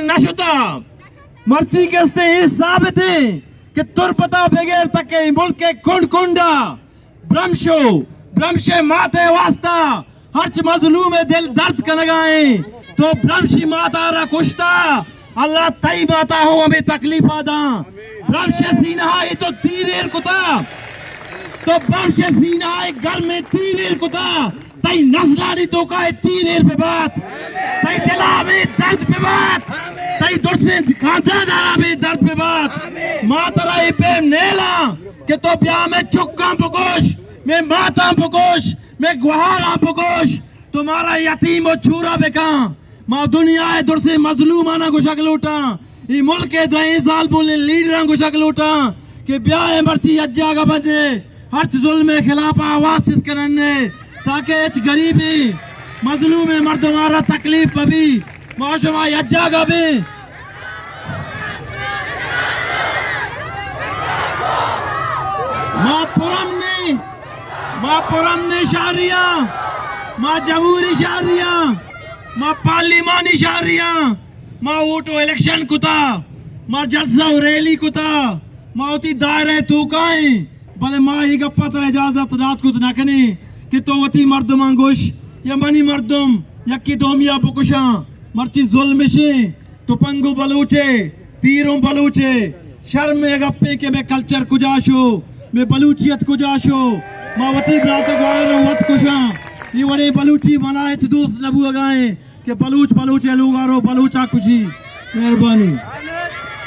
नशुता मर्ची कहते हैं साबित है कि तुर पता बगैर तक मुल्क के कुंड कुंडा ब्रह्मशे माते वास्ता हर्च मजलूम दिल दर्द का लगाए तो ब्रह्मशी माता रा कुश्ता अल्लाह तई माता हो हमें तकलीफ आदा ब्रह्मशे सीना है तो तीरेर कुता तो ब्रह्मशे सीना है घर में तीरेर कुता तई नजलानी तो का तीरेर पे बात तई दिला में दर्द पे बात तई दुर्से खानदान में दर्द पे बात माता रा पे नेला कि तो ब्याह में चुक्का पकोश मैं माता पकोश मैं गुहारा पकोश तुम्हारा यतीम और छूरा बेका माँ दुनिया है दूर से मजलूमाना को शक्ल उठा ये मुल्क के दही साल बोले लीडर को शक्ल उठा कि ब्याह मर्ची अज्जा का बजे हर जुल्म के खिलाफ आवाज इस करने ताकि इस गरीबी मजलूम मर्द हमारा तकलीफ पबी मौसमा अज्जा का भी माँ पुरम ने शारिया माँ जमहूरी शारिया माँ पार्लिमानी शारिया माँ वोटो इलेक्शन कुता माँ जलसा रैली कुता माँ उती दायरे तू काए भले माँ ही गप्पा तरह इजाजत रात को ना कने कि तो वती मर्दम अंगुश या मनी मर्दम या की दोमिया बुकुशा मर्ची जुल्मिशे तो पंगु बलूचे तीरों बलूचे शर्म गप्पे के मैं कल्चर कुजाशो मैं बलूचियत कुजाशो मावती ब्रात गवार वत कुशा ये बड़े बलूची बनाए दोस्त नबू गाए कि बलूच बलूच लुगारो बलूचा कुशी मेहरबानी।